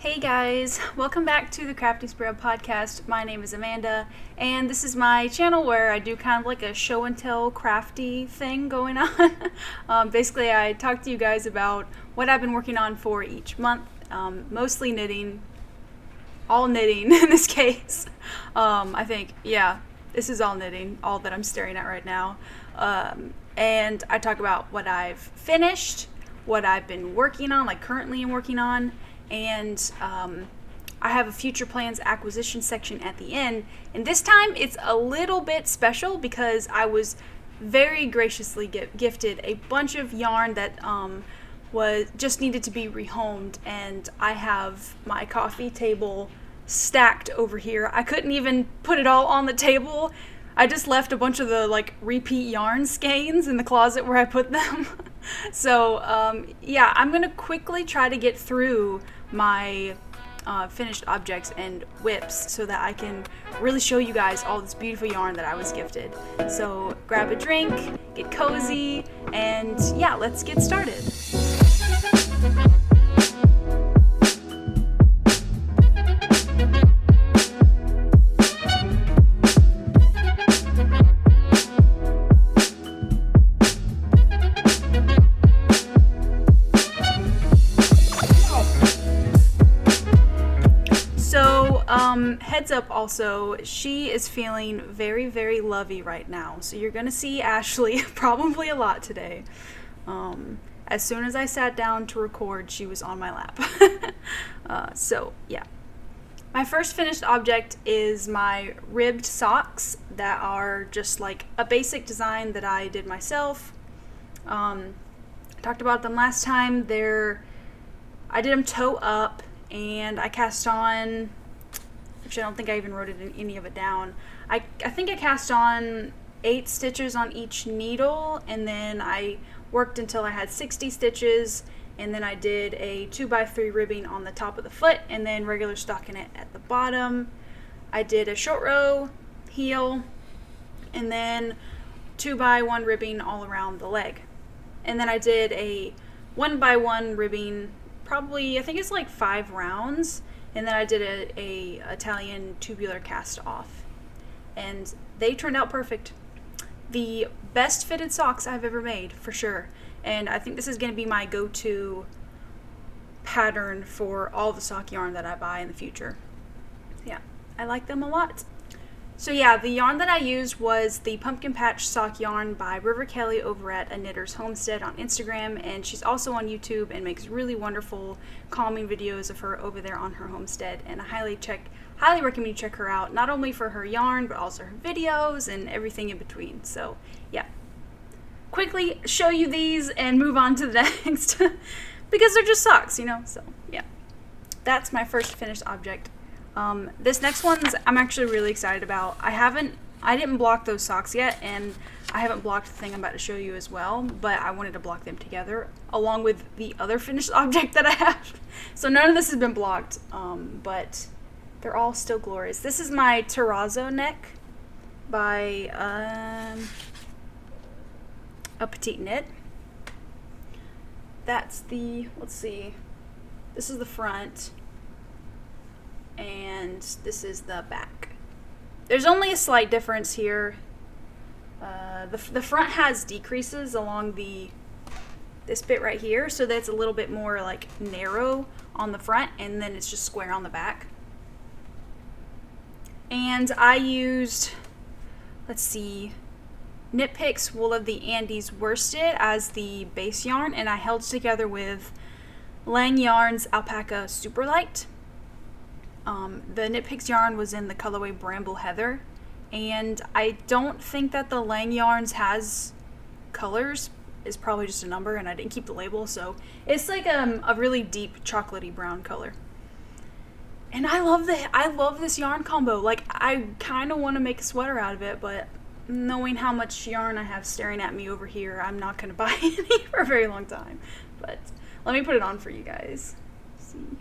Hey guys, welcome back to the Crafting Sparrow Podcast. My name is Amanda, and this is my channel where I do kind of like a show and tell crafty thing going on. Basically, I talk to you guys about what I've been working on for each month, mostly knitting, all knitting in this case. I think, yeah, this is all knitting, all that I'm staring at right now. And I talk about what I've finished, what I've been working on, like currently I'm working on, and I have a future plans acquisition section at the end, and this time it's a little bit special because I was very graciously gifted a bunch of yarn that was just needed to be rehomed, and I have my coffee table stacked over here. I couldn't even put it all on the table. I just left a bunch of the like repeat yarn skeins in the closet where I put them. So yeah, I'm gonna quickly try to get through my finished objects and whips so that I can really show you guys all this beautiful yarn that I was gifted. So grab a drink, get cozy, and yeah, let's get started. Heads up also, she is feeling very, very lovey right now. So you're going to see Ashley probably a lot today. As soon as I sat down to record, she was on my lap. So yeah. My first finished object is my ribbed socks that are just like a basic design that I did myself. I talked about them last time. I did them toe up, and I cast on... Actually, I don't think I even wrote any of it down. I think I cast on 8 stitches on each needle, and then I worked until I had 60 stitches, and then I did a 2x3 ribbing on the top of the foot, and then regular stockinette at the bottom. I did a short row heel, and then 2x1 ribbing all around the leg. And then I did a 1x1 ribbing, probably, I think it's like 5 rounds. And then I did a Italian tubular cast off, and they turned out perfect. The best fitted socks I've ever made, for sure. And I think this is going to be my go-to pattern for all the sock yarn that I buy in the future. Yeah, I like them a lot. So yeah, the yarn that I used was the Pumpkin Patch sock yarn by River Kelly over at A Knitter's Homestead on Instagram, and she's also on YouTube and makes really wonderful calming videos of her over there on her homestead, and I highly recommend you check her out, not only for her yarn but also her videos and everything in between. So yeah, quickly show you these and move on to the next because they're just socks, you know. So yeah, that's my first finished object. This next one's I'm actually really excited about. I didn't block those socks yet, and I haven't blocked the thing I'm about to show you as well, but I wanted to block them together along with the other finished object that I have. So none of this has been blocked, but they're all still glorious. This is my Terrazzo neck by a PetiteKnit. That's the, let's see, this is the front, and this is the back. There's only a slight difference here. The front has decreases along this bit right here, so that's a little bit more like narrow on the front, and then it's just square on the back. And I used, let's see, Knitpicks Wool of the Andes Worsted as the base yarn, and I held together with Lang Yarn's Alpaca Superlight. The Knitpicks yarn was in the colorway Bramble Heather, and I don't think that the Lang Yarns has colors. It's probably just a number, and I didn't keep the label, so it's like a really deep chocolatey brown color. And I love this yarn combo. Like, I kind of want to make a sweater out of it, but knowing how much yarn I have staring at me over here, I'm not going to buy any for a very long time. But let me put it on for you guys. Let's see.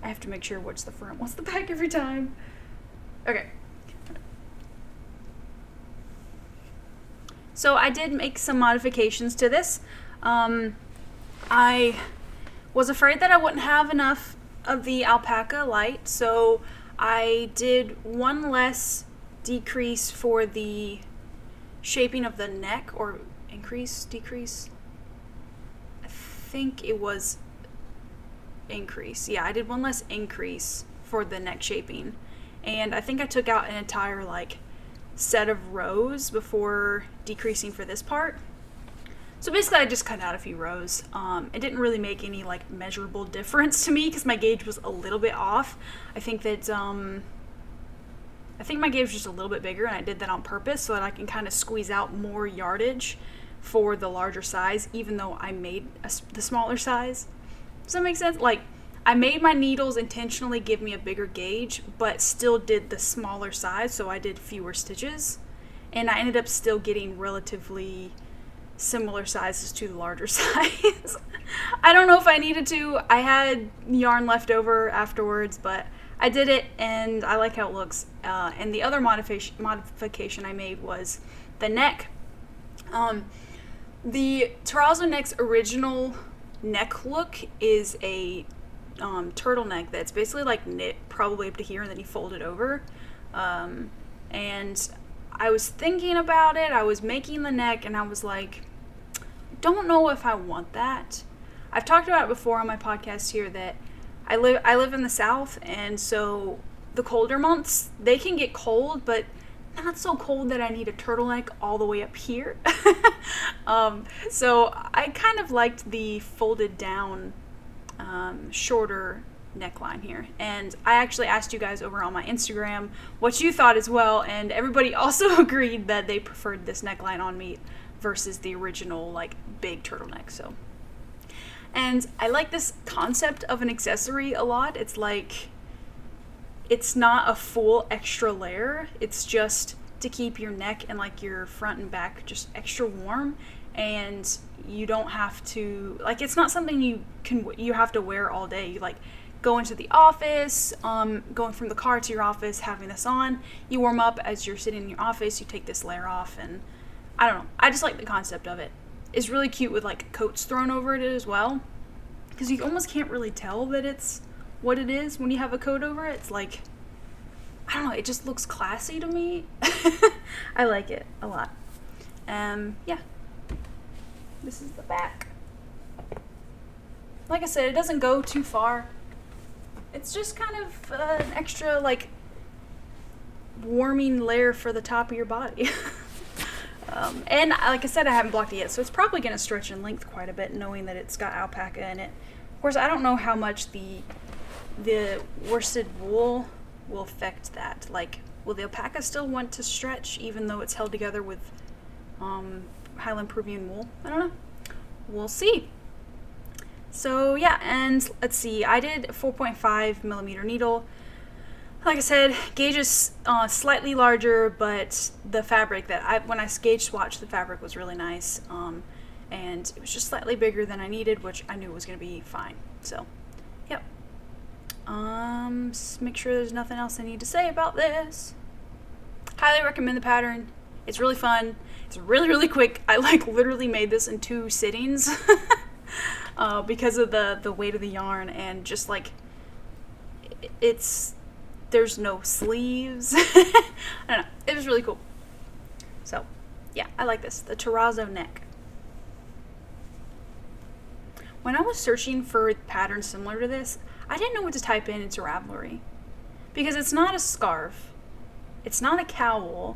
I have to make sure what's the front, what's the back every time. Okay. So I did make some modifications to this. I was afraid that I wouldn't have enough of the Alpaca light, so I did one less decrease for the shaping of the neck, or decrease. I think it was increase. Yeah, I did one less increase for the neck shaping, and I think I took out an entire like set of rows before decreasing for this part. So basically I just cut out a few rows. It didn't really make any like measurable difference to me because my gauge was a little bit off. I think my gauge was just a little bit bigger, and I did that on purpose so that I can kind of squeeze out more yardage for the larger size, even though I made the smaller size. Does that make sense? Like, I made my needles intentionally give me a bigger gauge, but still did the smaller size, so I did fewer stitches. And I ended up still getting relatively similar sizes to the larger size. I don't know if I needed to. I had yarn left over afterwards, but I did it, and I like how it looks. And the other modification I made was the neck. The Terrazzo neck's original neck look is a turtleneck that's basically like knit probably up to here, and then you fold it over. And I was thinking about it. I was making the neck, and I was like, don't know if I want that. I've talked about it before on my podcast here that I live in the South, and so the colder months, they can get cold, but not so cold that I need a turtleneck all the way up here. So I kind of liked the folded down, shorter neckline here. And I actually asked you guys over on my Instagram what you thought as well, and everybody also agreed that they preferred this neckline on me versus the original like big turtleneck. So, and I like this concept of an accessory a lot. It's like, it's not a full extra layer. It's just to keep your neck and like your front and back just extra warm, and you don't have to, like, it's not something you have to wear all day. You like go into the office, going from the car to your office, having this on, you warm up as you're sitting in your office, you take this layer off, and I don't know, I just like the concept of it. It's really cute with like coats thrown over it as well, because you almost can't really tell that it's what it is when you have a coat over it. It's like, I don't know, it just looks classy to me. I like it a lot. Yeah. This is the back. Like I said, it doesn't go too far. It's just kind of an extra, like, warming layer for the top of your body. And like I said, I haven't blocked it yet, so it's probably going to stretch in length quite a bit, knowing that it's got alpaca in it. Of course, I don't know how much the worsted wool will affect that. Like, will the alpaca still want to stretch even though it's held together with Highland Peruvian wool? I don't know. We'll see. So yeah, and let's see, I did a 4.5 millimeter needle. Like I said, gauge is slightly larger, but the fabric when I gauge swatched, the fabric was really nice. And it was just slightly bigger than I needed, which I knew was going to be fine. So, yep. Make sure there's nothing else I need to say about this. Highly recommend the pattern. It's really fun. It's really, really quick. I like literally made this in 2 sittings because of the weight of the yarn, and just like there's no sleeves. I don't know. It was really cool. So, yeah, I like this. The Terrazzo neck. When I was searching for patterns similar to this, I didn't know what to type in into Ravelry, because it's not a scarf, it's not a cowl.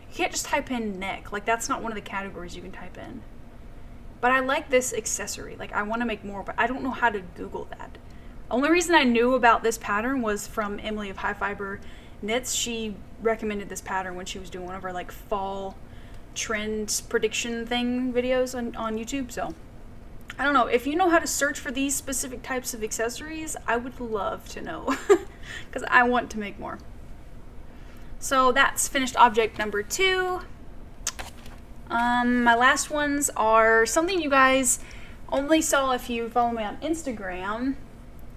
You can't just type in neck. Like, that's not one of the categories you can type in. But I like this accessory. Like, I want to make more, but I don't know how to Google that. Only reason I knew about this pattern was from Emily of High Fiber Knits. She recommended this pattern when she was doing one of her like fall trend prediction thing videos on YouTube. So I don't know, if you know how to search for these specific types of accessories, I would love to know, because I want to make more. So that's finished object number 2. My last ones are something you guys only saw if you follow me on Instagram.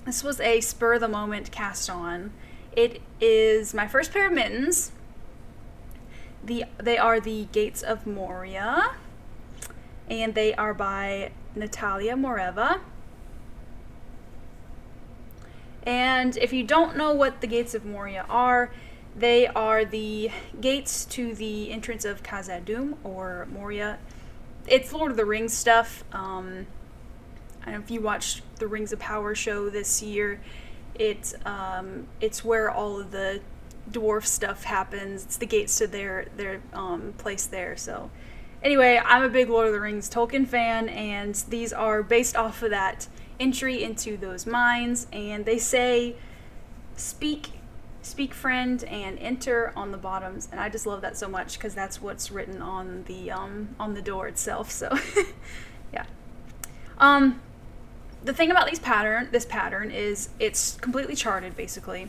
This was a spur of the moment cast on. It is my first pair of mittens. They are the Gates of Moria, and they are by Natalia Moreva. And if you don't know what the Gates of Moria are, they are the gates to the entrance of Khazad-dûm, or Moria. It's Lord of the Rings stuff. I don't know if you watched the Rings of Power show this year. It's where all of the dwarf stuff happens. It's the gates to their place there. So anyway, I'm a big Lord of the Rings Tolkien fan, and these are based off of that entry into those mines. And they say, speak friend, and enter on the bottoms. And I just love that so much because that's what's written on the door itself. So yeah. The thing about this pattern is it's completely charted, basically.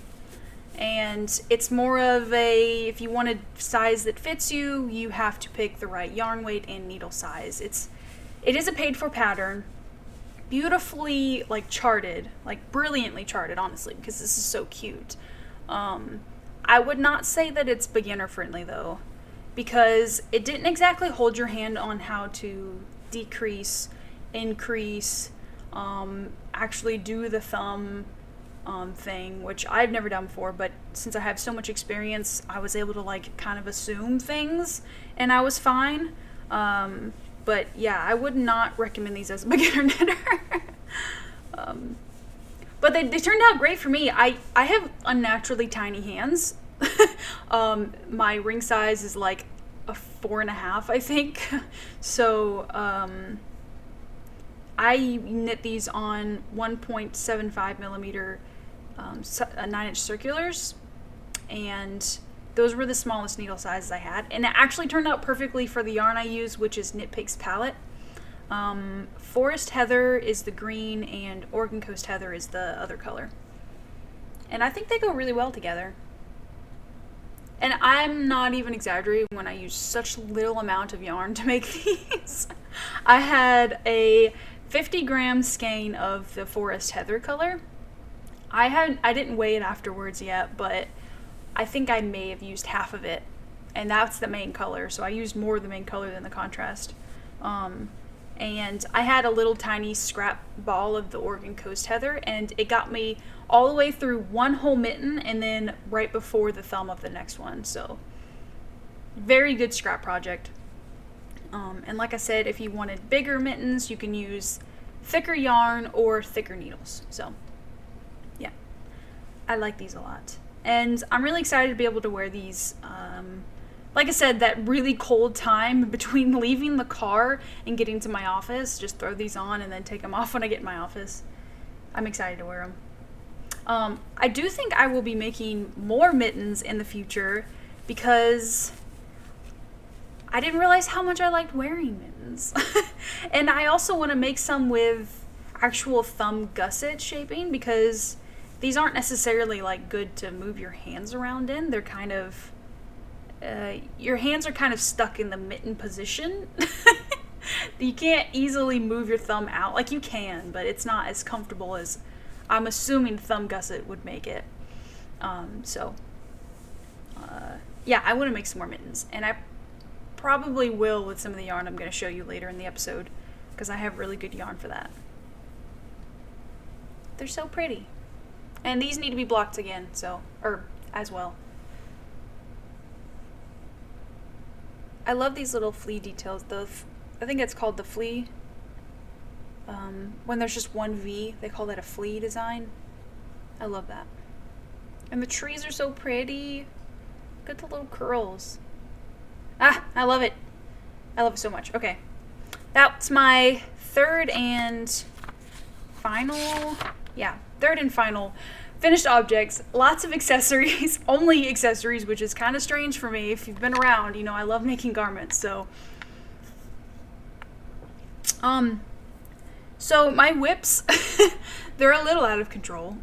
And it's more of a, if you want a size that fits you, you have to pick the right yarn weight and needle size. It is a paid for pattern, beautifully charted, brilliantly charted, honestly, because this is so cute. I would not say that it's beginner friendly though, because it didn't exactly hold your hand on how to decrease, increase, actually do the thumb thing, which I've never done before, but since I have so much experience, I was able to kind of assume things, and I was fine. But yeah, I would not recommend these as a beginner knitter. But they turned out great for me. I have unnaturally tiny hands. My ring size is a 4.5, I think. So I knit these on 1.75 millimeter 9-inch circulars, and those were the smallest needle sizes I had, and it actually turned out perfectly for the yarn I use, which is Knitpicks palette. Forest Heather is the green, and Oregon Coast Heather is the other color, and I think they go really well together. And I'm not even exaggerating when I use such little amount of yarn to make these. I had a 50-gram skein of the Forest Heather color. I didn't weigh it afterwards yet, but I think I may have used half of it, and that's the main color, so I used more of the main color than the contrast. And I had a little tiny scrap ball of the Oregon Coast Heather, and it got me all the way through one whole mitten and then right before the thumb of the next one. So very good scrap project. And like I said, if you wanted bigger mittens, you can use thicker yarn or thicker needles. So yeah, I like these a lot, and I'm really excited to be able to wear these. Like I said, that really cold time between leaving the car and getting to my office, just throw these on and then take them off when I get in my office. I'm excited to wear them. I do think I will be making more mittens in the future because I didn't realize how much I liked wearing mittens. And I also want to make some with actual thumb gusset shaping, because these aren't necessarily good to move your hands around in. They're kind of your hands are kind of stuck in the mitten position. You can't easily move your thumb out. You can, but it's not as comfortable as I'm assuming thumb gusset would make it. Yeah, I want to make some more mittens, and I probably will with some of the yarn I'm going to show you later in the episode, because I have really good yarn for that. They're so pretty. And these need to be blocked again, as well. I love these little flea details. I think it's called the flea. When there's just one V, they call that a flea design. I love that. And the trees are so pretty. Look at the little curls. I love it. I love it so much. Okay. That's my third and final finished objects. Lots of accessories. Only accessories, which is kind of strange for me. If you've been around, I love making garments. So my whips, they're a little out of control.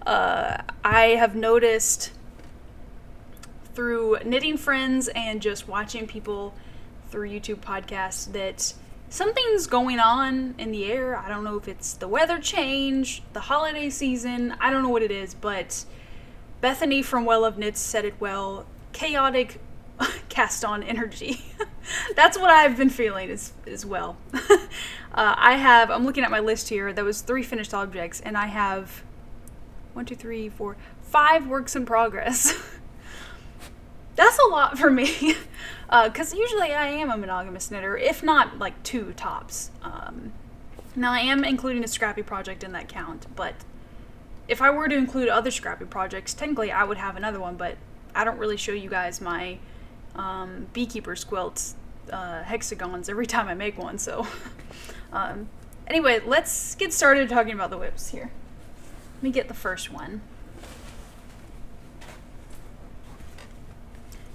I have noticed through knitting friends and just watching people through YouTube podcasts that something's going on in the air. I don't know if it's the weather change, the holiday season, I don't know what it is, but Bethany from Well of Knits said it well: chaotic cast-on energy. That's what I've been feeling as well. I'm looking at my list here. That was 3 finished objects, and I have 1, 2, 3, 4, 5 works in progress. That's a lot for me. Because usually I am a monogamous knitter, if not like 2 tops. Now I am including a scrappy project in that count, but if I were to include other scrappy projects, technically I would have another one, but I don't really show you guys my beekeeper's quilts hexagons every time I make one, so anyway, let's get started talking about the whips here. Let me get the first one.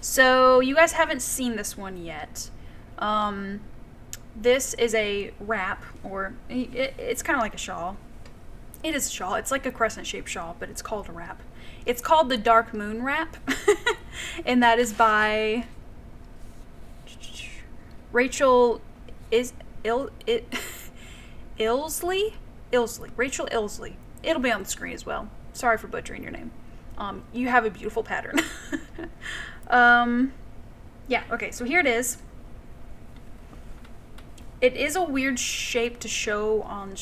So you guys haven't seen this one yet. This is a wrap, or it's kind of like a shawl. It is a shawl. It's like a crescent-shaped shawl, but it's called a wrap. It's called the Dark Moon Wrap, and that is by Rachel Illsley? Rachel Illsley. It'll be on the screen as well. Sorry for butchering your name. You have a beautiful pattern. Yeah, okay, so here it is. It is a weird shape to show on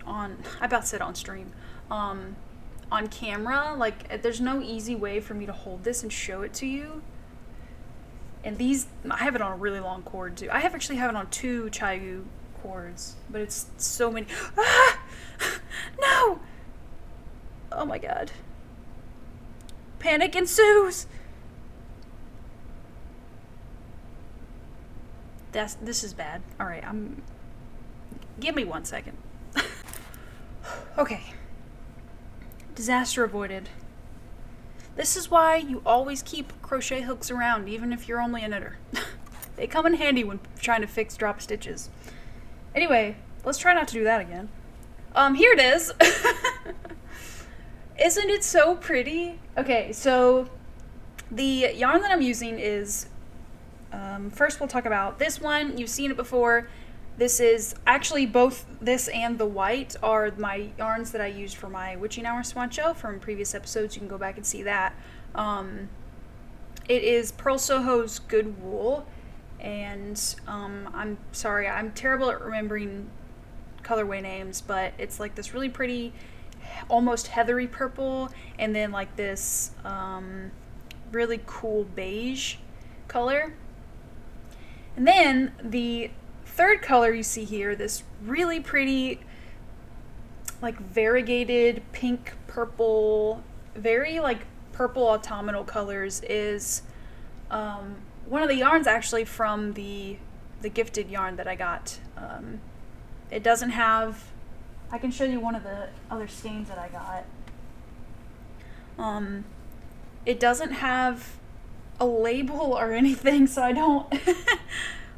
I about said on stream. On camera, like, there's no easy way for me to hold this and show it to you. And these, I have it on a really long cord too. I actually have it on 2 Chayu cords, but it's so many. Ah! No! Oh my god. Panic ensues! This is bad. Alright, give me 1 second. Okay. Disaster avoided. This is why you always keep crochet hooks around, even if you're only a knitter. They come in handy when trying to fix drop stitches. Anyway, let's try not to do that again. Here it is. Isn't it so pretty? Okay, so the yarn that I'm using is, first we'll talk about this one. You've seen it before. This is actually both this and the white are my yarns that I used for my Witching Hour Swancho from previous episodes. You can go back and see that. It is Pearl Soho's Good Wool, and I'm sorry, I'm terrible at remembering colorway names, but it's like this really pretty, almost heathery purple, and then like this really cool beige color. And then the third color you see here, this really pretty, like variegated pink purple, very like purple autumnal colors, is one of the yarns actually from the gifted yarn that I got. It doesn't have, I can show you one of the other skeins that I got. It doesn't have a label or anything, so I don't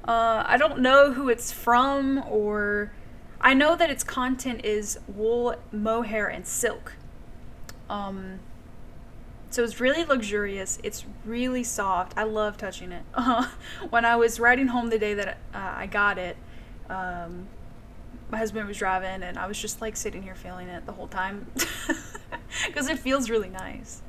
I don't know who it's from, or I know that its content is wool, mohair, and silk. So it's really luxurious. It's really soft. I love touching it. When I was riding home the day that I got it, my husband was driving, and I was just like sitting here feeling it the whole time because it feels really nice.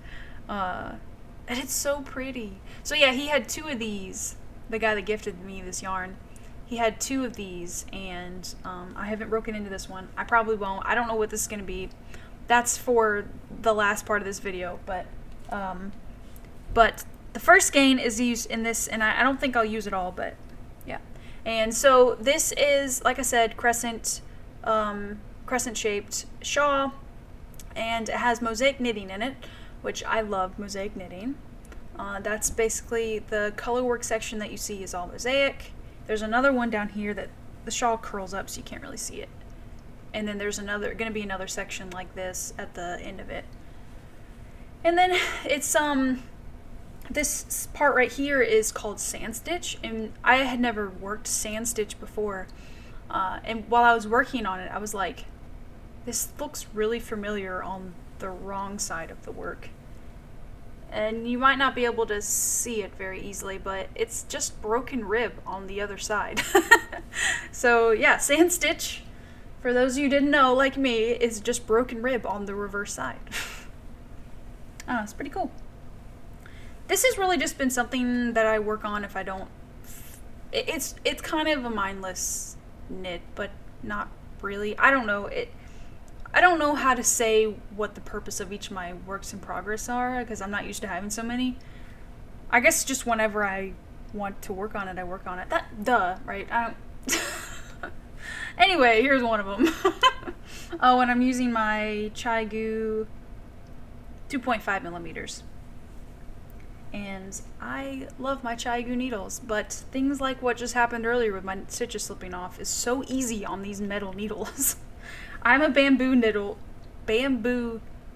And it's so pretty. So yeah, he had 2 of these. The guy that gifted me this yarn, he had 2 of these, and I haven't broken into this one. I probably won't. I don't know what this is going to be. That's for the last part of this video, but the first skein is used in this, and I don't think I'll use it all, but yeah. And so this is, like I said, crescent shaped shawl, and it has mosaic knitting in it, which I love mosaic knitting. That's basically the color work section that you see is all mosaic. There's another one down here that the shawl curls up so you can't really see it. And then there's going to be another section like this at the end of it. And then it's, this part right here is called sand stitch, and I had never worked sand stitch before. And while I was working on it, I was like, this looks really familiar on the wrong side of the work. And you might not be able to see it very easily, but it's just broken rib on the other side. So yeah, sand stitch, for those of you who didn't know, like me, is just broken rib on the reverse side. Oh, it's pretty cool. This has really just been something that I work on if I don't... It's kind of a mindless knit, but not really. I don't know. I don't know how to say what the purpose of each of my works in progress are, because I'm not used to having so many. I guess just whenever I want to work on it, I work on it. Right? I don't... Anyway, here's one of them. Oh, and I'm using my Chai-Gu 2.5 millimeters. And I love my Chai-Gu needles, but things like what just happened earlier with my stitches slipping off is so easy on these metal needles. I'm a bamboo needle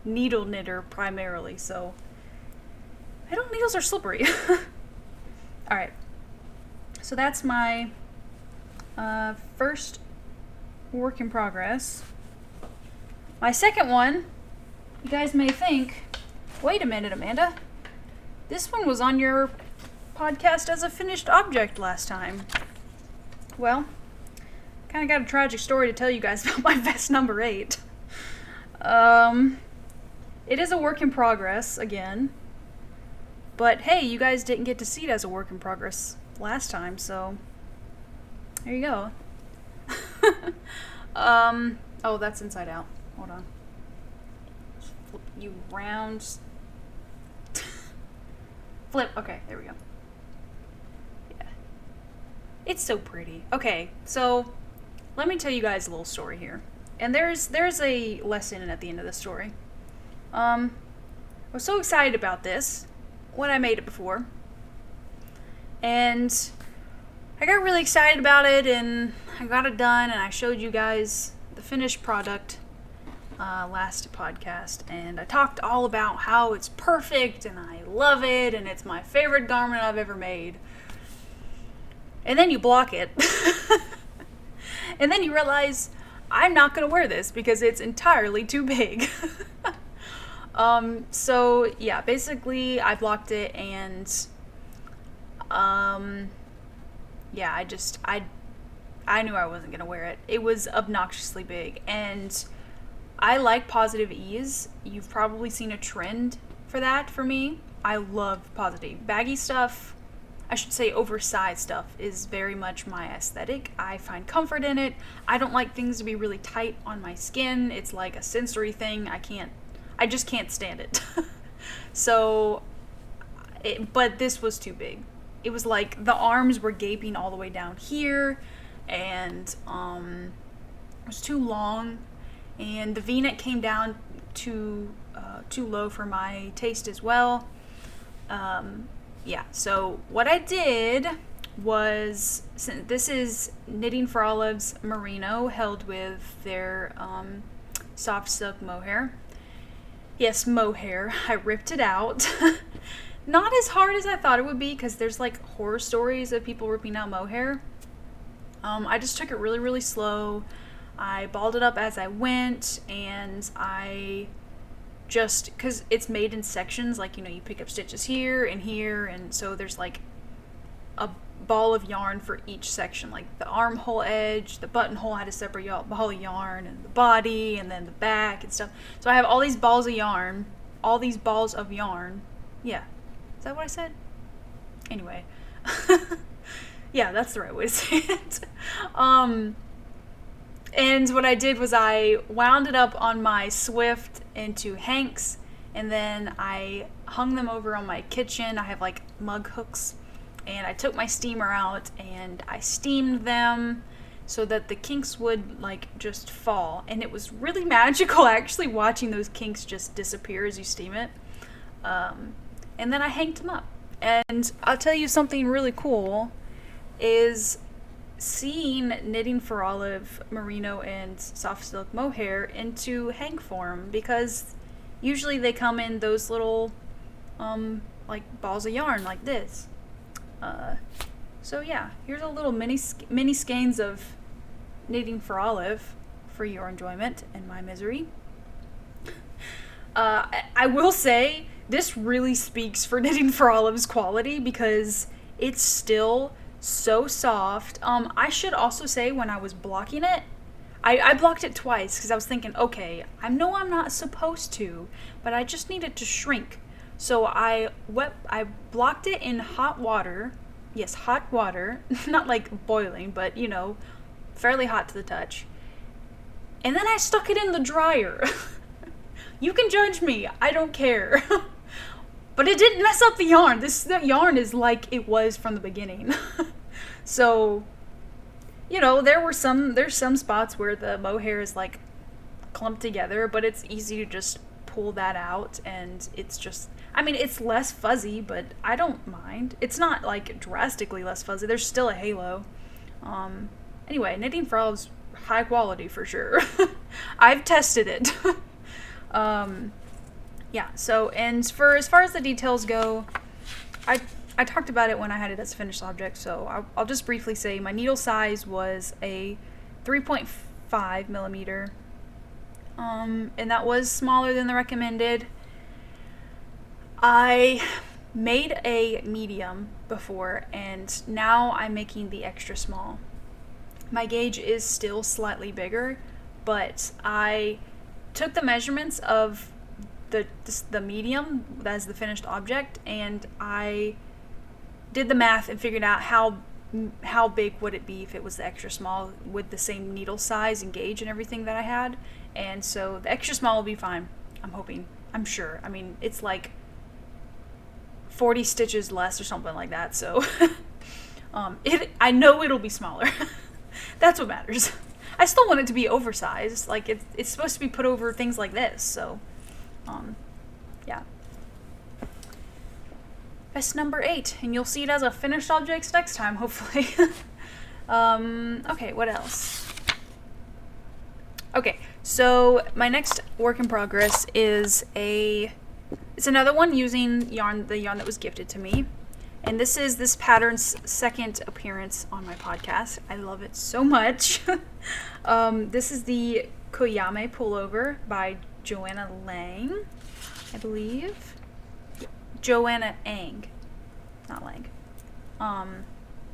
knitter primarily, so metal needles are slippery. Alright, so that's my first work in progress. My second one, you guys may think, wait a minute, Amanda. This one was on your podcast as a finished object last time. Well, kind of got a tragic story to tell you guys about my vest number 8. It is a work in progress, again. But hey, you guys didn't get to see it as a work in progress last time, so there you go. Oh, that's inside out. Hold on. Flip you round. Flip. Okay, there we go. Yeah. It's so pretty. Okay, so let me tell you guys a little story here. And there's a lesson at the end of the story. I was so excited about this when I made it before. And I got really excited about it, and I got it done, and I showed you guys the finished product last podcast, and I talked all about how it's perfect and I love it and it's my favorite garment I've ever made. And then you block it. And then you realize I'm not going to wear this because it's entirely too big. So yeah, basically I blocked it, and yeah, I knew I wasn't going to wear it. It was obnoxiously big, and I like positive ease. You've probably seen a trend for that for me. I love positive. Baggy stuff, I should say oversized stuff, is very much my aesthetic. I find comfort in it. I don't like things to be really tight on my skin. It's like a sensory thing. I just can't stand it. So, but this was too big. It was like the arms were gaping all the way down here, and it was too long. And the V-neck came down too low for my taste as well. Yeah, so what I did was, since this is Knitting for Olive's Merino held with their soft silk mohair. Yes, mohair. I ripped it out. Not as hard as I thought it would be, because there's like horror stories of people ripping out mohair. I just took it really, really slow. I balled it up as I went, and I just, because it's made in sections, like, you know, you pick up stitches here, and so there's like a ball of yarn for each section. Like the armhole edge, the buttonhole had a separate ball of yarn, and the body, and then the back and stuff. So I have all these balls of yarn, Yeah. Is that what I said? Anyway. Yeah, that's the right way to say it. And what I did was I wound it up on my Swift into hanks, and then I hung them over on my kitchen. I have like mug hooks, and I took my steamer out and I steamed them so that the kinks would like just fall. And it was really magical actually watching those kinks just disappear as you steam it. And then I hanged them up. And I'll tell you something really cool is seeing Knitting for Olive Merino and soft silk mohair into hank form, because usually they come in those little like balls of yarn like this. So yeah, here's a little mini skeins of Knitting for Olive for your enjoyment and my misery. I will say this really speaks for Knitting for Olive's quality, because it's still so soft. I should also say, when I was blocking it, I blocked it twice because I was thinking, okay, I know I'm not supposed to, but I just need it to shrink. So I blocked it in hot water. Yes, hot water, not like boiling, but you know, fairly hot to the touch. and then I stuck it in the dryer. You can judge me, I don't care. But it didn't mess up the yarn. The yarn is like it was from the beginning. So, you know, there's some spots where the mohair is like clumped together, but it's easy to just pull that out, and it's just, I mean, it's less fuzzy, but I don't mind. It's not like drastically less fuzzy. There's still a halo. Anyway, knitting frogs, high quality for sure. I've tested it. Yeah, so, and for as far as the details go, I talked about it when I had it as a finished object, so I'll just briefly say my needle size was a 3.5 millimeter, and that was smaller than the recommended. I made a medium before, and now I'm making the extra small. My gauge is still slightly bigger, but I took the measurements of the medium as the finished object, and I did the math and figured out how big would it be if it was the extra small with the same needle size and gauge and everything that I had. And so the extra small will be fine, I'm hoping. I'm sure. I mean, it's like 40 stitches less or something like that, so I know it'll be smaller. That's what matters. I still want it to be oversized. Like, it's supposed to be put over things like this, so yeah. That's number 8, and you'll see it as a finished object next time, hopefully. Okay, what else? Okay, so my next work in progress is it's another one using the yarn that was gifted to me. And this is this pattern's second appearance on my podcast. I love it so much. This is the Koyamae pullover by Joanna Lang, I believe. Joanna Ang, not Lang.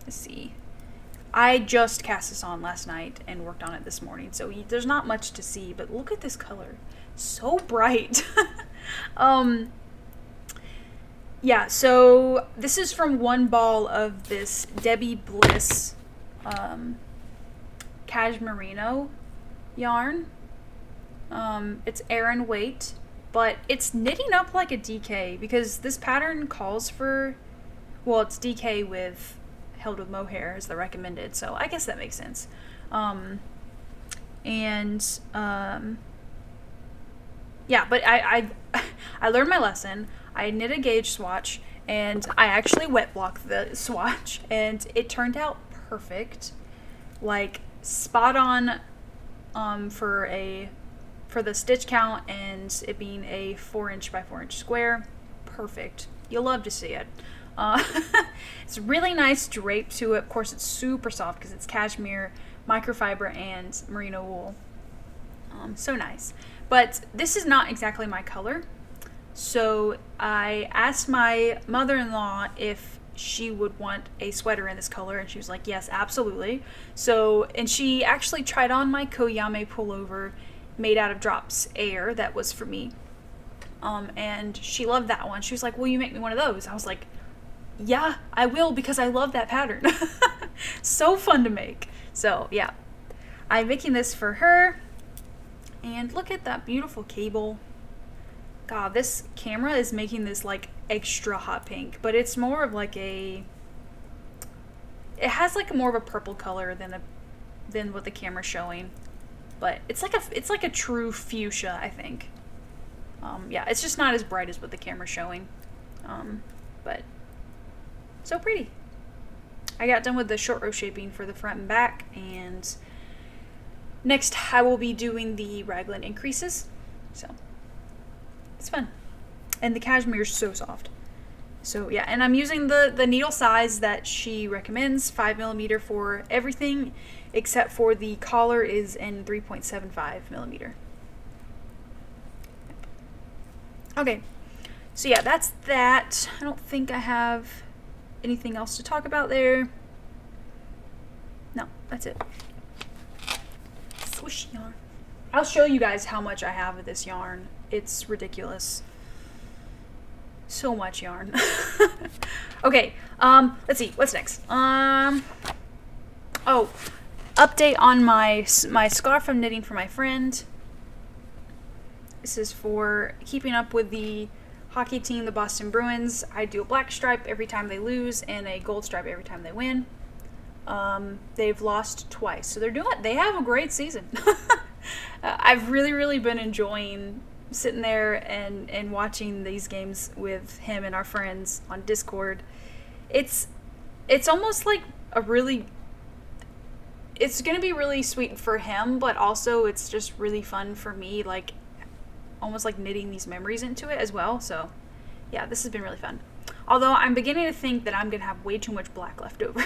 Let's see. I just cast this on last night and worked on it this morning, so there's not much to see, but look at this color. So bright. Yeah, so this is from one ball of this Debbie Bliss Cashmerino yarn. It's aran weight, but it's knitting up like a DK because this pattern calls for, well, it's DK with held with mohair is the recommended, so I guess that makes sense. Yeah, but I learned my lesson. I knit a gauge swatch, and I actually wet blocked the swatch, and it turned out perfect, like spot on for the stitch count and it being a 4" by 4" square. Perfect. You'll love to see it. It's really nice drape to it. Of course, it's super soft because it's cashmere, microfiber, and merino wool. So nice. But this is not exactly my color. So I asked my mother-in-law if she would want a sweater in this color, and she was like, yes, absolutely. So, and she actually tried on my Koyamae pullover made out of drops air that was for me. And she loved that one. She was like, will you make me one of those? I was like, yeah, I will, because I love that pattern. So fun to make. So yeah, I'm making this for her. And look at that beautiful cable. God, this camera is making this like extra hot pink, but it's more of like it has like more of a purple color than what the camera's showing. But it's like a true fuchsia, I think. Yeah, it's just not as bright as what the camera's showing. But so pretty. I got done with the short row shaping for the front and back, and next I will be doing the raglan increases. So it's fun. And the cashmere is so soft. So yeah, and I'm using the needle size that she recommends, 5mm for everything, except for the collar is in 3.75mm. Okay, so yeah, that's that. I don't think I have anything else to talk about there. No, that's it. Swoosh yarn. I'll show you guys how much I have of this yarn. It's ridiculous. So much yarn. Okay, let's see, what's next? Oh, update on my scarf I'm knitting for my friend. This is for keeping up with the hockey team, the Boston Bruins. I do a black stripe every time they lose and a gold stripe every time they win. They've lost twice, so they have a great season. I've really been enjoying sitting there and watching these games with him and our friends on Discord. It's almost like it's gonna be really sweet for him, but also it's just really fun for me, like almost like knitting these memories into it as well. So yeah, this has been really fun. Although I'm beginning to think that I'm gonna have way too much black left over.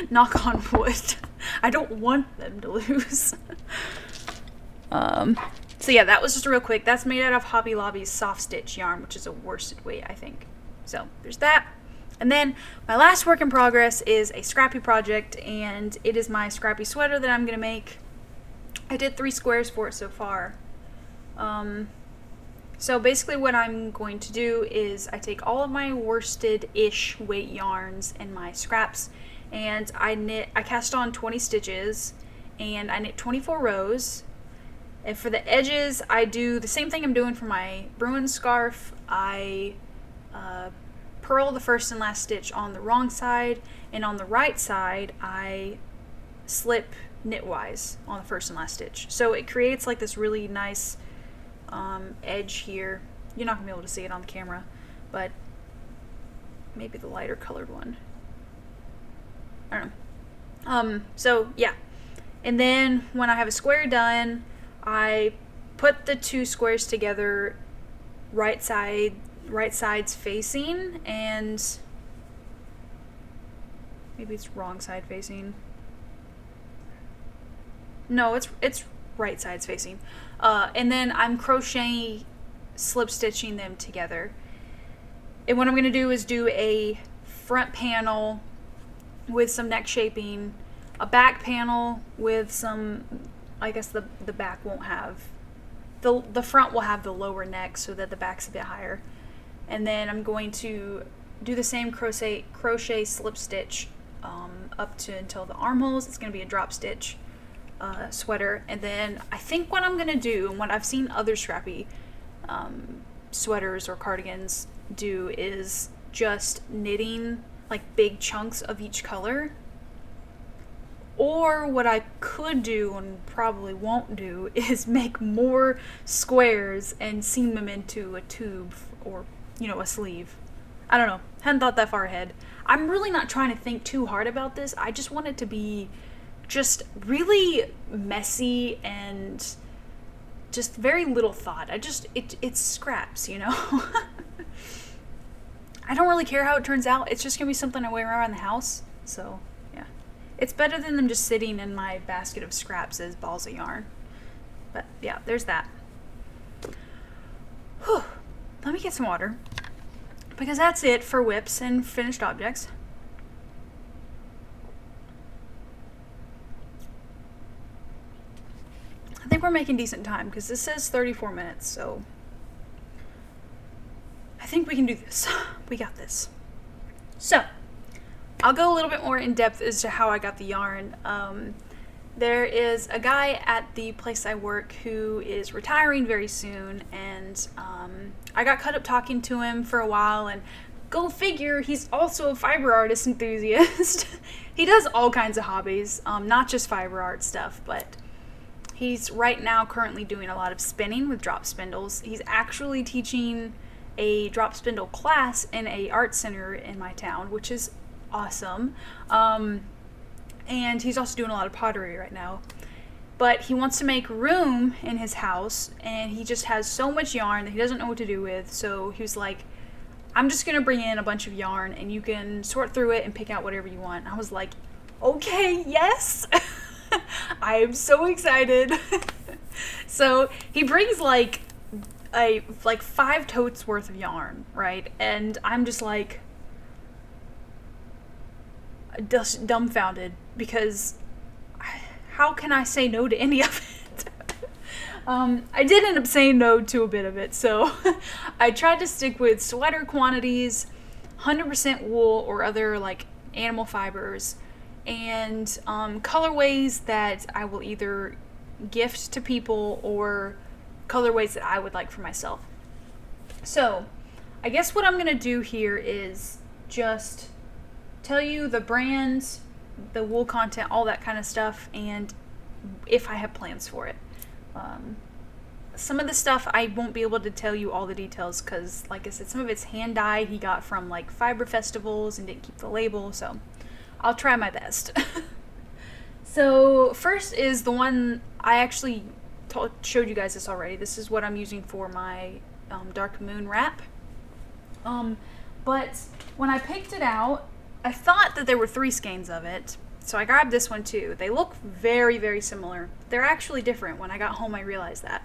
Knock on wood. I don't want them to lose. So yeah, that was just real quick. That's made out of Hobby Lobby's soft stitch yarn, which is a worsted weight, I think. So there's that. And then my last work in progress is a scrappy project, and it is my scrappy sweater that I'm gonna make. I did 3 squares for it so far. So basically what I'm going to do is I take all of my worsted-ish weight yarns and my scraps, and I cast on 20 stitches, and I knit 24 rows. And for the edges, I do the same thing I'm doing for my Bruin scarf. I purl the first and last stitch on the wrong side, and on the right side, I slip knitwise on the first and last stitch. So it creates like this really nice edge here. You're not gonna be able to see it on the camera, but maybe the lighter colored one. I don't know. So yeah. And then when I have a square done, I put the 2 squares together, right sides facing, and maybe it's wrong side facing. No, it's right sides facing. And then I'm crochet slip stitching them together. And what I'm going to do is do a front panel with some neck shaping, a back panel with some, I guess the back won't have, the front will have the lower neck so that the back's a bit higher. And then I'm going to do the same crochet slip stitch up to until the armholes. It's going to be a drop stitch sweater. And then I think what I'm going to do, and what I've seen other scrappy sweaters or cardigans do, is just knitting like big chunks of each color. Or what I could do, and probably won't do, is make more squares and seam them into a tube or, a sleeve. I don't know. Hadn't thought that far ahead. I'm really not trying to think too hard about this. I just want it to be just really messy and just very little thought. It's scraps, I don't really care how it turns out. It's just going to be something I wear around the house. So, yeah. It's better than them just sitting in my basket of scraps as balls of yarn. But, yeah, there's that. Whew. Let me get some water. Because that's it for whips and finished objects. I think we're making decent time because this says 34 minutes, so I think we can do this. We got this. So, I'll go a little bit more in depth as to how I got the yarn. There is a guy at the place I work who is retiring very soon, and I got caught up talking to him for a while, and go figure, he's also a fiber artist enthusiast. He does all kinds of hobbies, not just fiber art stuff, but he's right now currently doing a lot of spinning with drop spindles. He's actually teaching a drop spindle class in a art center in my town, which is awesome. And he's also doing a lot of pottery right now. But he wants to make room in his house, and he just has so much yarn that he doesn't know what to do with. So he was like, I'm just going to bring in a bunch of yarn, and you can sort through it and pick out whatever you want. And I was like, okay, yes! I am so excited. So he brings like 5 totes worth of yarn, right? And I'm just like dumbfounded, because how can I say no to any of it? I did end up saying no to a bit of it, so I tried to stick with sweater quantities, 100% wool or other like animal fibers, and colorways that I will either gift to people or colorways that I would like for myself. So I guess what I'm going to do here is just tell you the brands, the wool content, all that kind of stuff, and if I have plans for it. Some of the stuff I won't be able to tell you all the details because, like I said, some of it's hand dyed he got from like fiber festivals and didn't keep the label, so I'll try my best. So first is the one I actually showed you guys this already. This is what I'm using for my Dark Moon wrap. But when I picked it out, I thought that there were 3 skeins of it, so I grabbed this one too. They look very, very similar. They're actually different. When I got home, I realized that.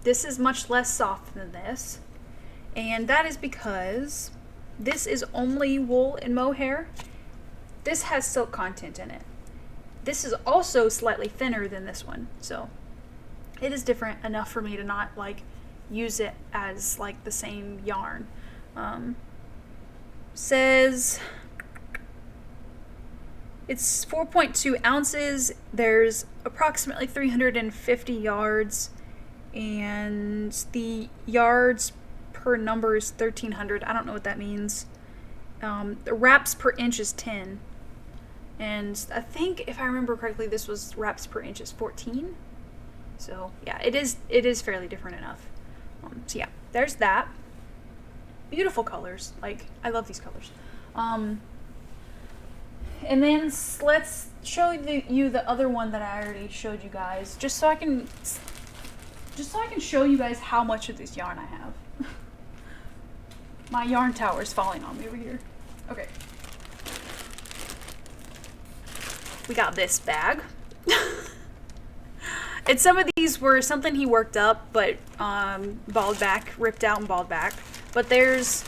This is much less soft than this, and that is because this is only wool and mohair. This has silk content in it. This is also slightly thinner than this one, so it is different enough for me to not like use it as like the same yarn. Says it's 4.2 ounces. There's approximately 350 yards, and the yards per number is 1,300. I don't know what that means. The wraps per inch is 10. And I think, if I remember correctly, this was wraps per inch is 14. So yeah, it is fairly different enough. So yeah, there's that. Beautiful colors. Like, I love these colors. And then let's show you the other one that I already showed you guys, just so I can show you guys how much of this yarn I have. My yarn tower is falling on me over here. Okay. We got this bag. And some of these were something he worked up, but balled back, ripped out and balled back. But there's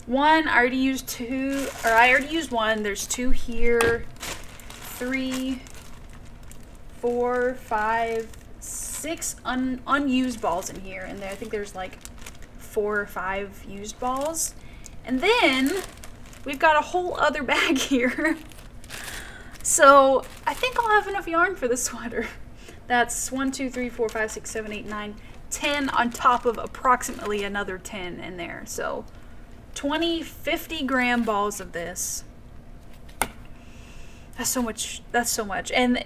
one, I already used one. There's 2 here, 3, 4, 5, 6 unused balls in here. And I think there's like 4 or 5 used balls. And then we've got a whole other bag here. So I think I'll have enough yarn for this sweater. That's 1, 2, 3, 4, 5, 6, 7, 8, 9, 10 on top of approximately another 10 in there. So 20, 50 gram balls of this. That's so much. And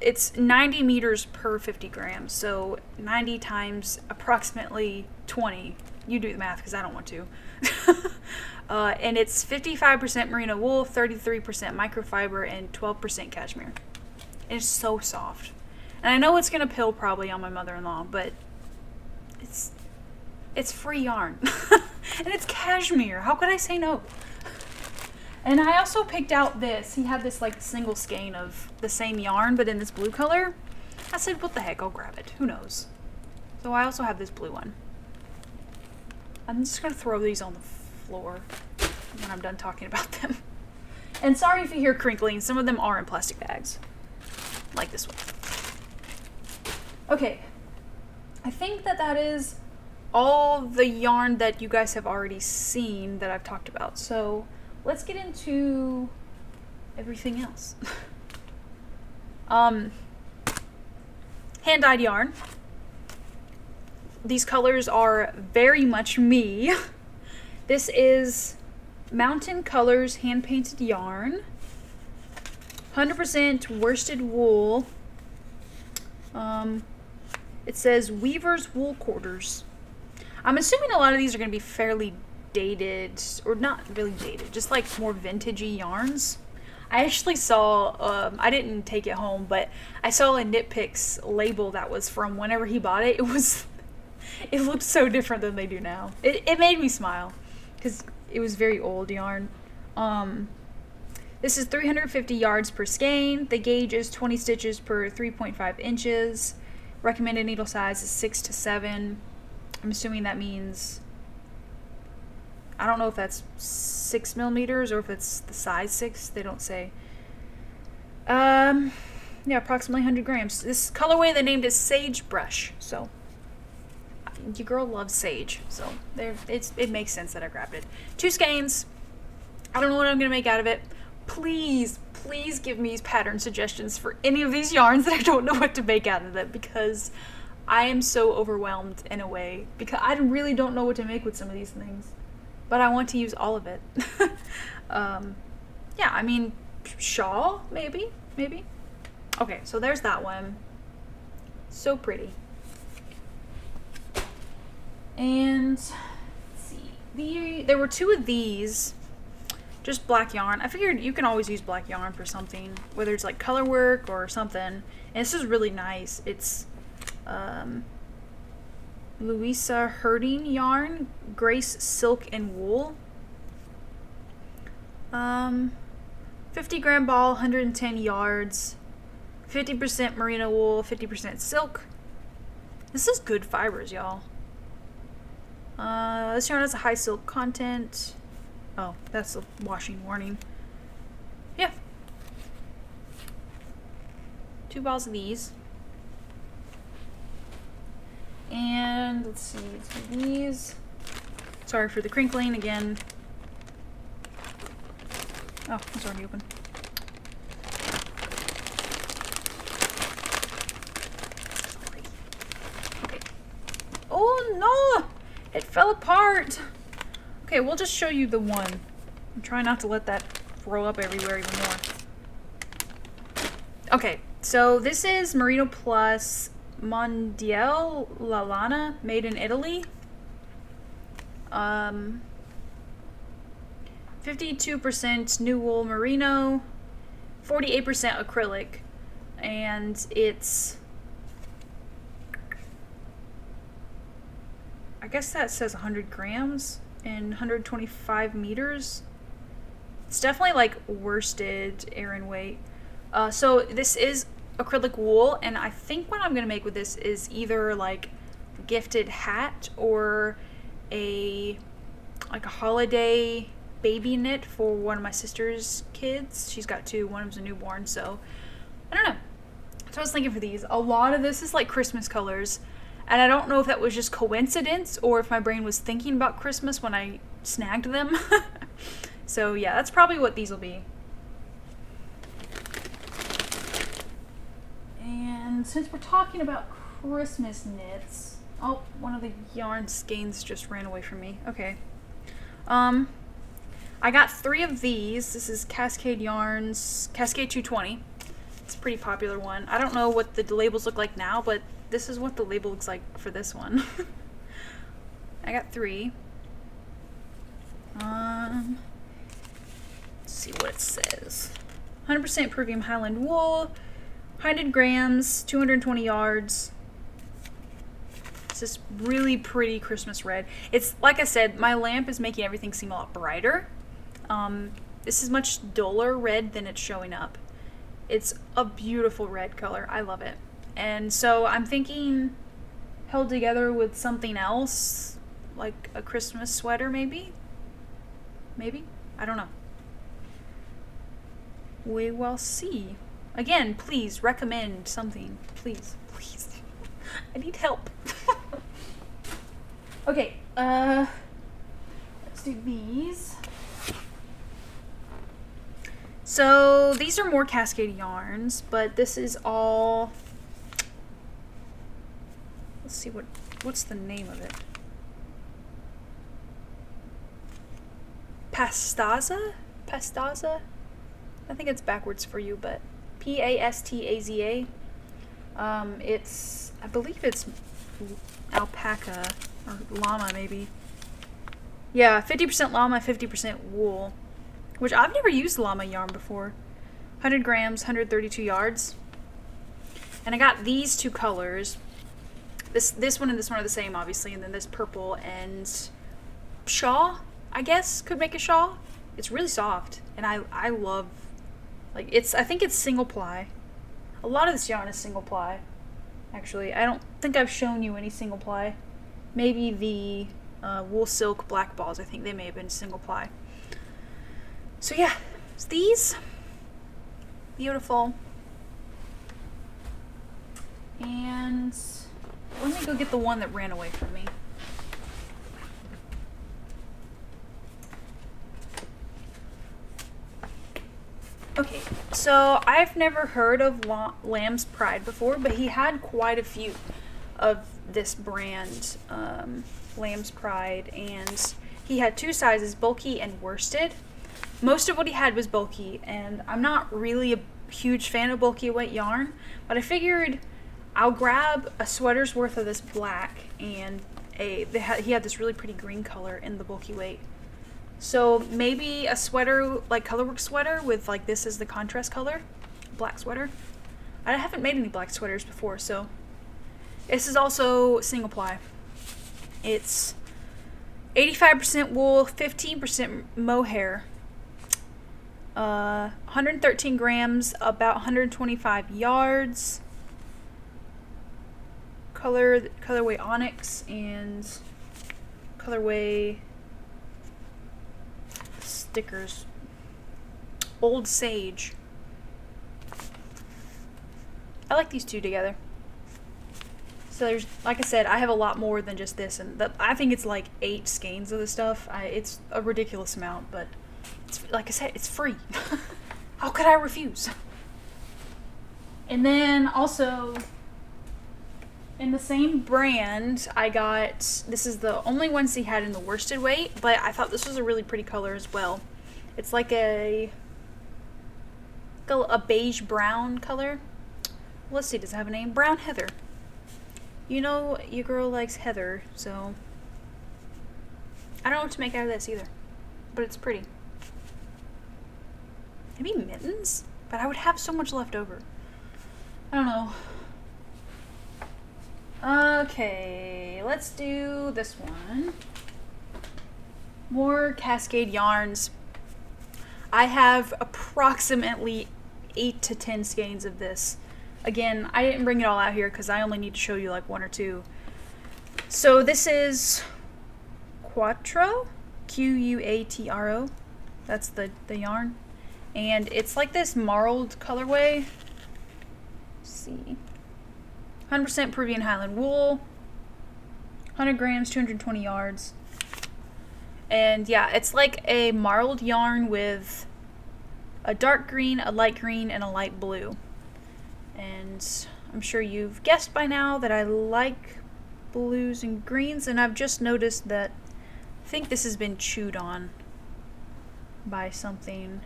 it's 90 meters per 50 grams. So 90 times approximately 20. You do the math because I don't want to. And it's 55% merino wool, 33% microfiber, and 12% cashmere. And it's so soft. And I know it's going to pill probably on my mother-in-law, but it's free yarn. And it's cashmere. How could I say no? And I also picked out this. He had this like single skein of the same yarn, but in this blue color. I said, what the heck, I'll grab it. Who knows? So I also have this blue one. I'm just going to throw these on the floor when I'm done talking about them. And sorry if you hear crinkling. Some of them are in plastic bags. Like this one. Okay. I think that is all the yarn that you guys have already seen that I've talked about. So let's get into everything else. Hand-dyed yarn. These colors are very much me. This is Mountain Colors hand-painted yarn. 100% worsted wool. It says Weaver's Wool Quarters. I'm assuming a lot of these are going to be fairly dated, or not really dated, just like more vintagey yarns. I actually saw, I didn't take it home, but I saw a Knitpicks label that was from whenever he bought it. It looked so different than they do now. It made me smile, because it was very old yarn. This is 350 yards per skein. The gauge is 20 stitches per 3.5 inches. Recommended needle size is 6 to 7. I'm assuming that means, I don't know if that's 6 millimeters or if it's the size 6. They don't say. Yeah, approximately 100 grams. This colorway they named is Sagebrush. So your girl loves sage. So it makes sense that I grabbed it. 2 skeins. I don't know what I'm going to make out of it. Please, please give me pattern suggestions for any of these yarns that I don't know what to make out of them, because I am so overwhelmed in a way, because I really don't know what to make with some of these things, but I want to use all of it. Yeah, I mean, shawl, maybe? Okay, so there's that one. So pretty. And, let's see, there were 2 of these, just black yarn. I figured you can always use black yarn for something, whether it's like color work or something. And this is really nice. It's Louisa Herding yarn, Grace Silk and Wool. 50 gram ball, 110 yards, 50% merino wool, 50% silk. This is good fibers, y'all. This yarn has a high silk content. Oh, that's a washing warning. Yeah. 2 balls of these. And let's see, these. Sorry for the crinkling again. Oh, it's already open. Okay. Oh no! It fell apart! Okay, we'll just show you the one. I'm trying not to let that throw up everywhere even more. Okay, so this is Merino Plus Mondiale La Lana, made in Italy. 52% new wool merino, 48% acrylic, and it's, I guess that says 100 grams and 125 meters. It's definitely like worsted aran weight. So this is acrylic wool, and I think what I'm gonna make with this is either like a gifted hat or a holiday baby knit for one of my sister's kids. She's got 2, one of them's a newborn, so I don't know. So I was thinking for these, a lot of this is like Christmas colors, and I don't know if that was just coincidence or if my brain was thinking about Christmas when I snagged them. So yeah, that's probably what these will be. And since we're talking about Christmas knits, oh, one of the yarn skeins just ran away from me. Okay. I got 3 of these. This is Cascade Yarns, Cascade 220. It's a pretty popular one. I don't know what the labels look like now, but this is what the label looks like for this one. I got 3. Let's see what it says. 100% Peruvian Highland wool, 100 grams, 220 yards. It's this really pretty Christmas red. It's, like I said, my lamp is making everything seem a lot brighter. This is much duller red than it's showing up. It's a beautiful red color. I love it. And so I'm thinking held together with something else, like a Christmas sweater maybe? Maybe? I don't know. We will see. Again, please recommend something. Please. I need help. Okay, let's do these. So these are more Cascade yarns, but this is all, let's see, what's the name of it? Pastaza? I think it's backwards for you, but Pastaza. I believe it's alpaca or llama maybe. Yeah, 50% llama, 50% wool, which I've never used llama yarn before. 100 grams, 132 yards. And I got these 2 colors. This one and this one are the same, obviously, and then this purple and shawl, I guess, could make a shawl. It's really soft, and I love, like, I think it's single ply. A lot of this yarn is single ply, actually. I don't think I've shown you any single ply. Maybe the wool silk black balls, I think they may have been single ply. So yeah, it's these. Beautiful. And let me go get the one that ran away from me. Okay, so I've never heard of Lamb's Pride before, but he had quite a few of this brand, Lamb's Pride, and he had two sizes, bulky and worsted. Most of what he had was bulky, and I'm not really a huge fan of bulky weight yarn, but I figured I'll grab a sweater's worth of this black, and he had this really pretty green color in the bulky weight. So maybe a sweater, like colorwork sweater with like this as the contrast color, black sweater. I haven't made any black sweaters before, so this is also single ply. It's 85% wool, 15% mohair, 113 grams, about 125 yards. Colorway Onyx and colorway stickers. Old Sage. I like these two together. So there's, like I said, I have a lot more than just this, and I think it's like 8 skeins of this stuff. It's a ridiculous amount, but it's, like I said, it's free. How could I refuse? And then also, in the same brand, I got, this is the only ones he had in the worsted weight, but I thought this was a really pretty color as well. It's like a beige brown color. Let's see, does it have a name? Brown Heather. You know, your girl likes heather, so I don't know what to make out of this either, but it's pretty. Maybe mittens? But I would have so much left over. I don't know. Okay, let's do this one. More Cascade yarns. I have approximately 8 to 10 skeins of this. Again, I didn't bring it all out here because I only need to show you like 1 or 2. So this is Quattro, Quatro. That's the yarn. And it's like this marled colorway. Let's see. 100% Peruvian Highland wool. 100 grams, 220 yards. And yeah, it's like a marled yarn with a dark green, a light green, and a light blue. And I'm sure you've guessed by now that I like blues and greens, and I've just noticed that I think this has been chewed on by something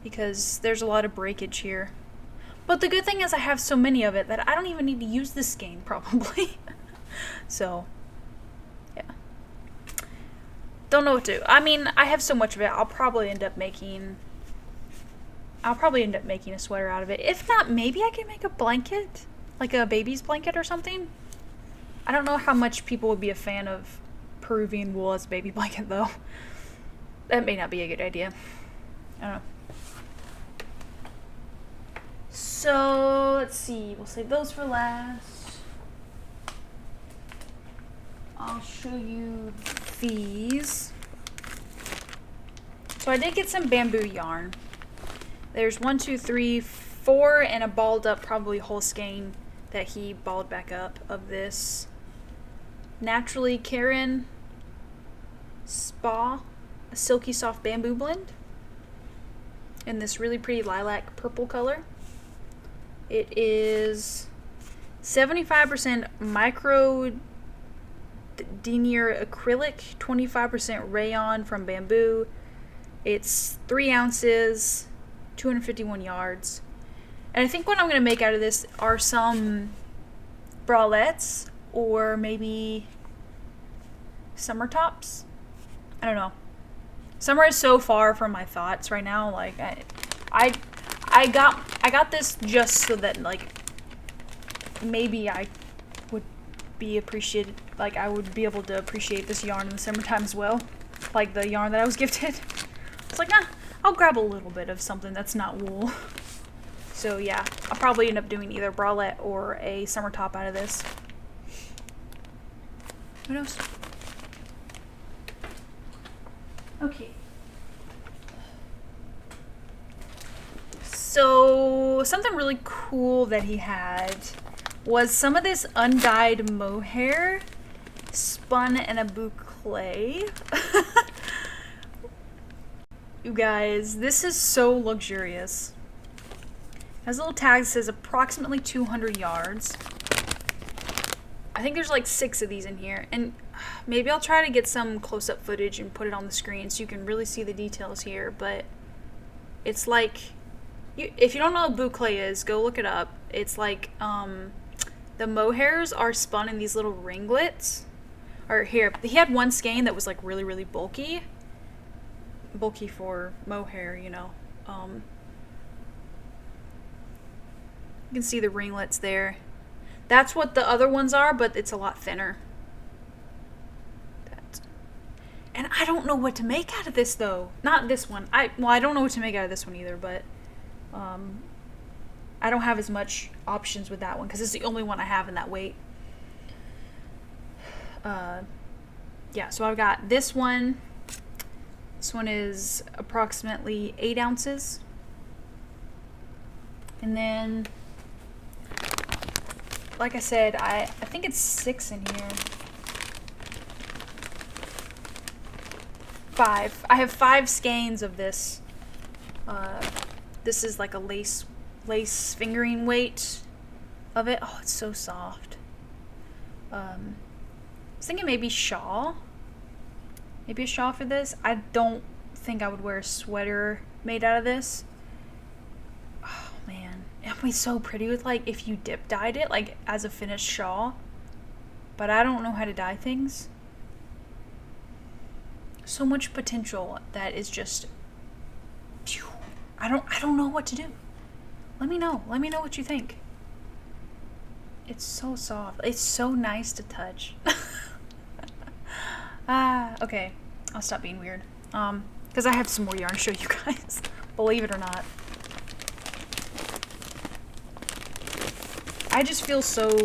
because there's a lot of breakage here. But the good thing is I have so many of it that I don't even need to use this skein probably. So, yeah. Don't know what to do. I mean, I have so much of it, I'll probably end up making a sweater out of it. If not, maybe I can make a blanket, like a baby's blanket or something. I don't know how much people would be a fan of Peruvian wool as a baby blanket, though. That may not be a good idea. I don't know. So, let's see. We'll save those for last. I'll show you these. So I did get some bamboo yarn. There's 1, 2, 3, 4, and a balled up, probably whole skein that he balled back up of this Naturally Karen Spa, a silky soft bamboo blend in this really pretty lilac purple color. It is 75% micro denier acrylic, 25% rayon from bamboo. It's 3 ounces, 251 yards. And I think what I'm going to make out of this are some bralettes or maybe summer tops. I don't know. Summer is so far from my thoughts right now. Like I got this just so that like maybe I would be appreciated, like I would be able to appreciate this yarn in the summertime as well. Like the yarn that I was gifted. It's like, nah, I'll grab a little bit of something that's not wool. So yeah, I'll probably end up doing either bralette or a summer top out of this. Who knows? Okay. So something really cool that he had was some of this undyed mohair spun in a boucle. You guys, this is so luxurious. It has a little tag that says approximately 200 yards. I think there's like 6 of these in here, and maybe I'll try to get some close-up footage and put it on the screen so you can really see the details here, but it's like, if you don't know what boucle is, go look it up. It's like, the mohairs are spun in these little ringlets. Or here, he had one skein that was like really, really bulky. Bulky for mohair, you know. You can see the ringlets there. That's what the other ones are, but it's a lot thinner. And I don't know what to make out of this, though. Not this one. I don't know what to make out of this one either, but I don't have as much options with that one because it's the only one I have in that weight. Yeah, so I've got this one. This one is approximately 8 ounces. And then, like I said, I think it's 6 in here. 5. I have 5 skeins of this. This is like a lace fingering weight of it. Oh, it's so soft. I was thinking maybe shawl. Maybe a shawl for this. I don't think I would wear a sweater made out of this. Oh man, it would be so pretty with like if you dip dyed it like as a finished shawl. But I don't know how to dye things. So much potential that is just, phew. I don't know what to do. Let me know what you think. It's so soft. It's so nice to touch. Okay. I'll stop being weird. Because I have some more yarn to show you guys. Believe it or not. I just feel so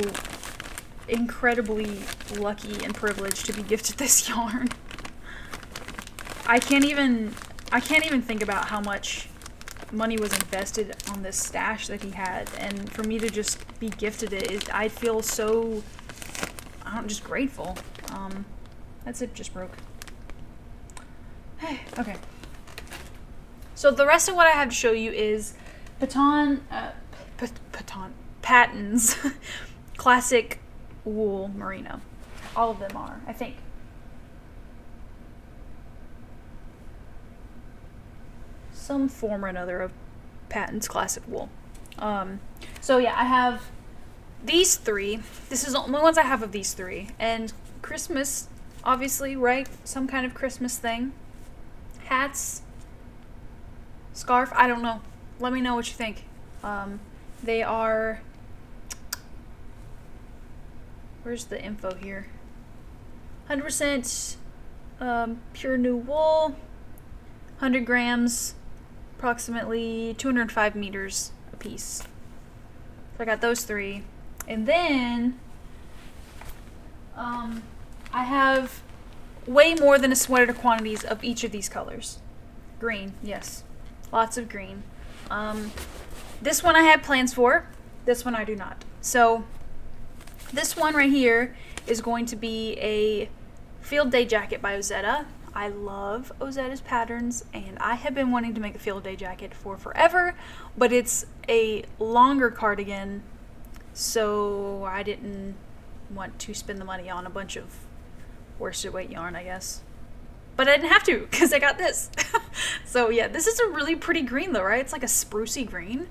incredibly lucky and privileged to be gifted this yarn. I can't even think about how much money was invested on this stash that he had, and for me to just be gifted it, I feel so, just grateful. That zip just broke. Okay. So the rest of what I have to show you is Patton's classic wool merino. All of them are, I think. Some form or another of Patton's classic wool. So yeah, I have these 3. This is the only ones I have of these 3. And Christmas, obviously, right? Some kind of Christmas thing. Hats, scarf, I don't know. Let me know what you think. They are, where's the info here? 100% pure new wool, 100 grams, approximately 205 meters a piece. So I got those 3. And then I have way more than a sweater quantities of each of these colors. Green, yes. Lots of green. This one I had plans for. This one I do not. So this one right here is going to be a field day jacket by Ozetta. I love Ozetta's patterns, and I have been wanting to make a field day jacket for forever, but it's a longer cardigan, so I didn't want to spend the money on a bunch of worsted weight yarn, I guess. But I didn't have to, because I got this. So yeah, this is a really pretty green though, right? It's like a sprucey green.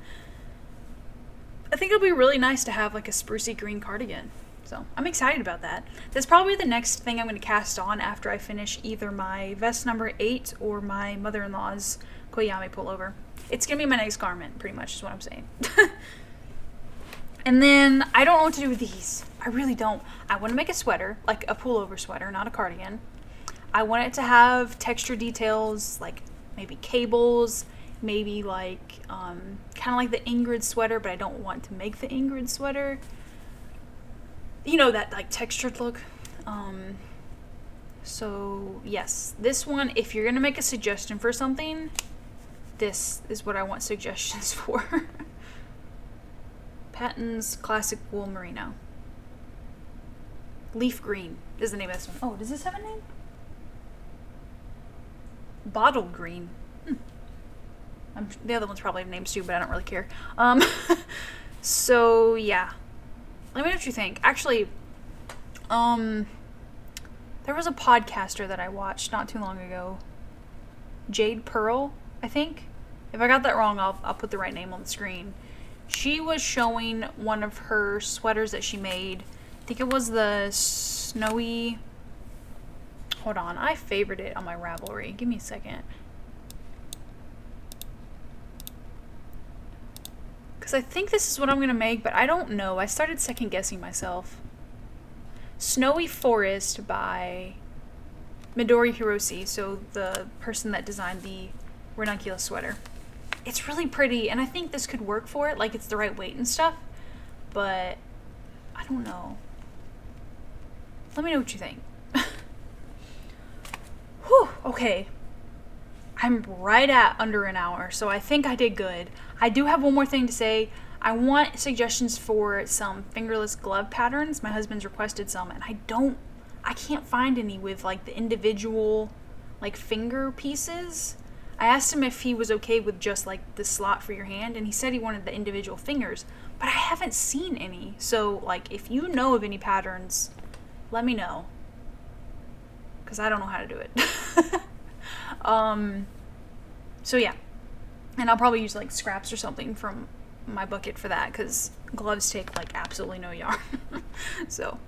I think it'll be really nice to have like a sprucey green cardigan. So I'm excited about that. That's probably the next thing I'm going to cast on after I finish either my vest number 8 or my mother-in-law's Koyamae pullover. It's going to be my next garment, pretty much is what I'm saying. And then I don't know what to do with these. I really don't. I want to make a sweater, like a pullover sweater, not a cardigan. I want it to have texture details, like maybe cables, maybe like kind of like the Ingrid sweater, but I don't want to make the Ingrid sweater. You know, that like textured look. So yes, this one, if you're gonna make a suggestion for something, this is what I want suggestions for. Patton's classic wool merino. Leaf green is the name of this one. Oh, does this have a name? Bottle green. The other ones probably have names too, but I don't really care. So yeah, let me know what you think. Actually, there was a podcaster that I watched not too long ago, Jade Pearl, I think. If I got that wrong, I'll put the right name on the screen. She was showing one of her sweaters that she made. I think it was the snowy... Hold on, I favored it on my Ravelry. Give me a second. Because I think this is what I'm going to make, but I don't know. I started second guessing myself. Snowy Forest by Midori Hiroshi, so the person that designed the ranunculus sweater. It's really pretty, and I think this could work for it, like it's the right weight and stuff, but I don't know. Let me know what you think. Whew, okay. I'm right at under an hour, so I think I did good. I do have one more thing to say. I want suggestions for some fingerless glove patterns. My husband's requested some, and I can't find any with like the individual like finger pieces. I asked him if he was okay with just like the slot for your hand, and he said he wanted the individual fingers, but I haven't seen any. So like if you know of any patterns, let me know, because I don't know how to do it. So yeah, and I'll probably use like scraps or something from my bucket for that, because gloves take like absolutely no yarn. So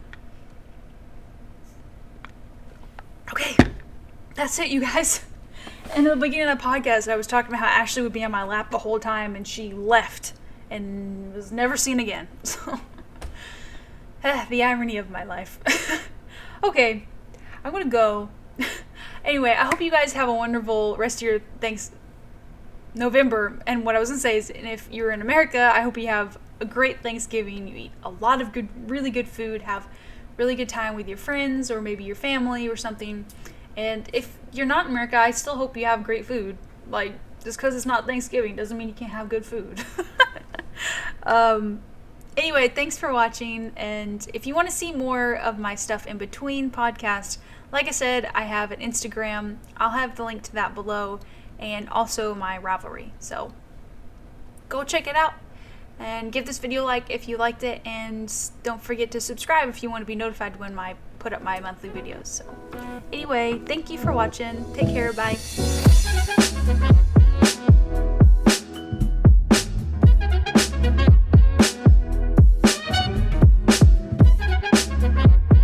okay, that's it, you guys. In the beginning of the podcast, I was talking about how Ashley would be on my lap the whole time, and she left and was never seen again. So the irony of my life. Okay, I'm gonna go. Anyway, I hope you guys have a wonderful rest of your November. And what I was gonna say is, and if you're in America, I hope you have a great Thanksgiving. You eat a lot of good, really good food, have really good time with your friends or maybe your family or something. And if you're not in America, I still hope you have great food. Like, just because it's not Thanksgiving doesn't mean you can't have good food. Anyway, thanks for watching, and if you want to see more of my stuff in between podcasts, like I said, I have an Instagram. I'll have the link to that below, and also my Ravelry. So go check it out, and give this video a like if you liked it, and don't forget to subscribe if you want to be notified when I put up my monthly videos. So anyway, thank you for watching. Take care. Bye.